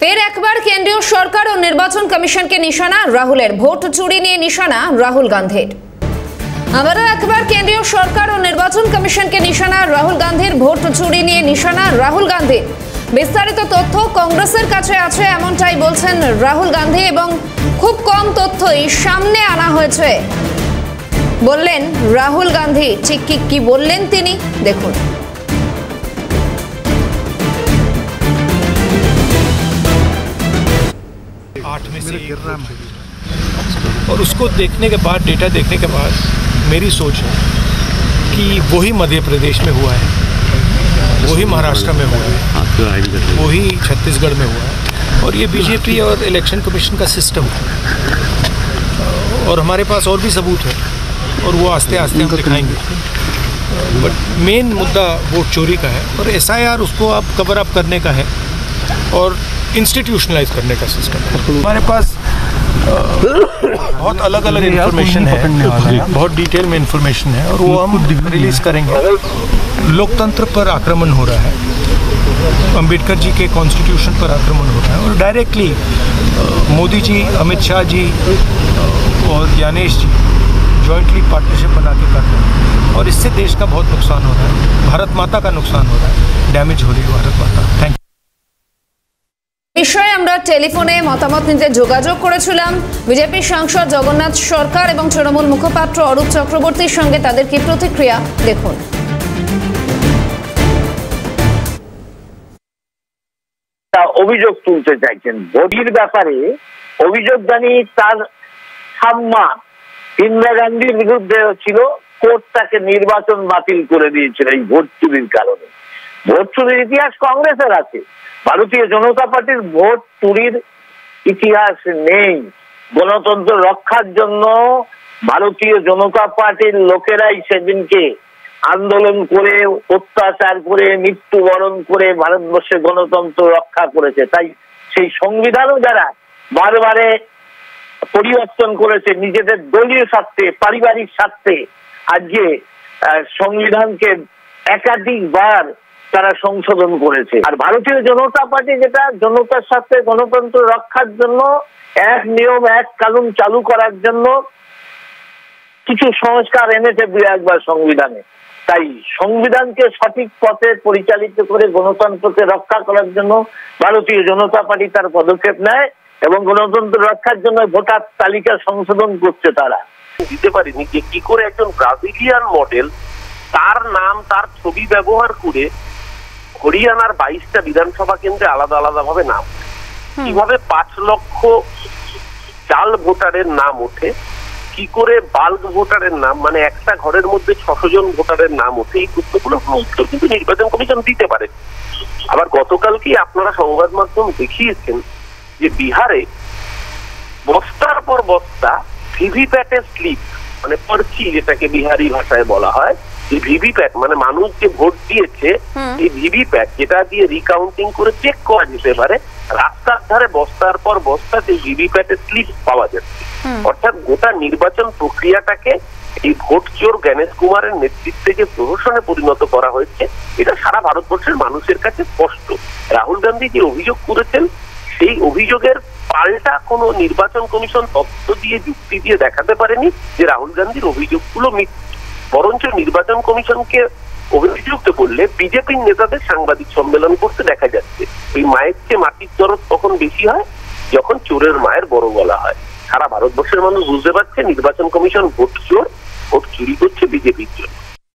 ফের একবার কেন্দ্রীয় সরকার ও নির্বাচন কমিশনকে নিশানা রাহুলের। ভোট চুরি নিয়ে নিশানা রাহুল গান্ধীর। আবারও একবার কেন্দ্রীয় সরকার ও নির্বাচন কমিশনকে নিশানা রাহুল গান্ধীর। ভোট চুরি নিয়ে নিশানা রাহুল গান্ধীর। বিস্তারিত তথ্য কংগ্রেসের কাছে আছে এমনটাই বলছেন রাহুল গান্ধী, এবং খুব কম তথ্যই সামনে আনা হয়েছে বললেন রাহুল গান্ধী। ঠিক কি বললেন তিনি দেখুন। में से और उसको देखने के बाद, डेटा देखने के बाद मेरी सोच है कि वही मध्य प्रदेश में हुआ है, वही महाराष्ट्र में हुआ है, वही छत्तीसगढ़ में हुआ है, और ये बीजेपी और इलेक्शन कमीशन का सिस्टम है। और हमारे पास और भी सबूत है और वो आस्ते आस्ते हम दिखाएंगे। बट मेन मुद्दा वोट चोरी का है और SIR उसको अब कवर अप करने का है और इंस्टीट्यूशनलाइज करने का सिस्टम है। हमारे पास बहुत अलग अलग इन्फॉर्मेशन है, बहुत डिटेल में इन्फॉर्मेशन है और वो हम रिलीज करेंगे। लोकतंत्र पर आक्रमण हो रहा है, अंबेडकर जी के कॉन्स्टिट्यूशन पर आक्रमण हो रहा है, और डायरेक्टली मोदी जी, अमित शाह जी और ज्ञानेश जी जॉइंटली पार्टनरशिप बना के कर रहे हैं, और इससे देश का बहुत नुकसान हो रहा है, भारत माता का नुकसान हो रहा है, डैमेज हो रही है भारत माता। Thank you. বিষয়ে আমরা টেলিফোনে মতামত নিতে যোগাযোগ করেছিলাম বিজেপি সাংসদ জগন্নাথ সরকার এবং তৃণমূল মুখপাত্র অরূপ চক্রবর্তীর সঙ্গে। তাদের কি প্রতিক্রিয়া দেখুন। অভিযোগ তুলতে চাইছেন ভোটের ব্যাপারে। অভিযোগ জানিয়ে তার ঠাম্মা ইন্দিরা গান্ধীর বিরুদ্ধে ছিল, কোর্ট তাকে নির্বাচন বাতিল করে দিয়েছিল এই ভোট চুরির কারণে। ভোট চুরির ইতিহাস কংগ্রেসের আছে, ভারতীয় জনতা পার্টির ভোট চুরির ইতিহাস নেই। গণতন্ত্র রক্ষার জন্য ভারতীয় জনতা পার্টির লোকেরাই সেদিনকে আন্দোলন করে, অত্যাচার করে, মৃত্যুবরণ করে ভারতবর্ষে গণতন্ত্র রক্ষা করেছে। তাই সেই সংবিধানও যারা বারবারে পরিবর্তন করেছে নিজেদের দলীয় স্বার্থে, পারিবারিক স্বার্থে, আজকে সংবিধানকে একাধিকবার তারা সংশোধন করেছে। আর ভারতীয় জনতা পার্টি যেটা জনতার সাথে গণতন্ত্র রক্ষার জন্য এক নিয়ম এক কানুন চালু করার জন্য কিছু সংস্কার এনেছে একবার সংবিধানে। তাই সংবিধানকে সঠিক পথে পরিচালিত করে গণতন্ত্রকে রক্ষা করার জন্য ভারতীয় জনতা পার্টি তার পদক্ষেপ নেয় এবং গণতন্ত্র রক্ষার জন্য ভোটার তালিকা সংশোধন করছে। তারা দিতে পারেনি যে কি করে একজন ব্রাজিলিয়ান মডেল তার নাম, তার ছবি ব্যবহার করে হরিয়ানার 22টা বিধানসভা কেন্দ্রে আলাদা আলাদা ভাবে নাম, কিভাবে 5 লক্ষ জাল ভোটারের নাম ওঠে, কি করে বাল্ক ভোটারের নাম, মানে একটা ঘরের মধ্যে 600 জন ভোটারের নাম ওঠে, এই প্রশ্নগুলো উত্তর কিন্তু নির্বাচন কমিশন দিতে পারে। আবার গতকালকে আপনারা সংবাদ মাধ্যম দেখিয়েছেন যে বিহারে বস্তার পর বস্তা ভিভিপ্যাটের স্লিপ, মানে পর্চি যেটাকে বিহারি ভাষায় বলা হয়, এই ভিভিপ্যাট মানে মানুষ যে ভোট দিয়েছে এই ভিভিপ্যাট যেটা দিয়ে রিকাউন্টিং করে চেক করা যেতে পারে, রাস্তার ধারে বস্তার পর বস্তা সেই ভিভিপ্যাটের স্লিপ পাওয়া যাচ্ছে। অর্থাৎ গোটা নির্বাচন প্রক্রিয়াটাকে এই ভোট চোর জ্ঞানেশ কুমারের নেতৃত্বে যে প্রহসনে পরিণত করা হয়েছে, এটা সারা ভারতবর্ষের মানুষের কাছে স্পষ্ট। রাহুল গান্ধী যে অভিযোগ করেছেন সেই অভিযোগের পাল্টা কোনো নির্বাচন কমিশন তথ্য দিয়ে, যুক্তি দিয়ে দেখাতে পারেনি যে রাহুল গান্ধীর অভিযোগগুলো মিথ্যা। বরঞ্চ নির্বাচন কমিশনকে অভিযুক্ত করলে বিজেপির নেতাদের সাংবাদিক সম্মেলন করতে দেখা যাচ্ছে। ওই মায়ের চেয়ে মাটির দরদ তখন বেশি হয় যখন চোরের মায়ের বড় গলা হয়। সারা ভারতবর্ষের মানুষ বুঝতে পারছে নির্বাচন কমিশন ভোট চোর, ভোট চুরি করছে বিজেপির জন্য।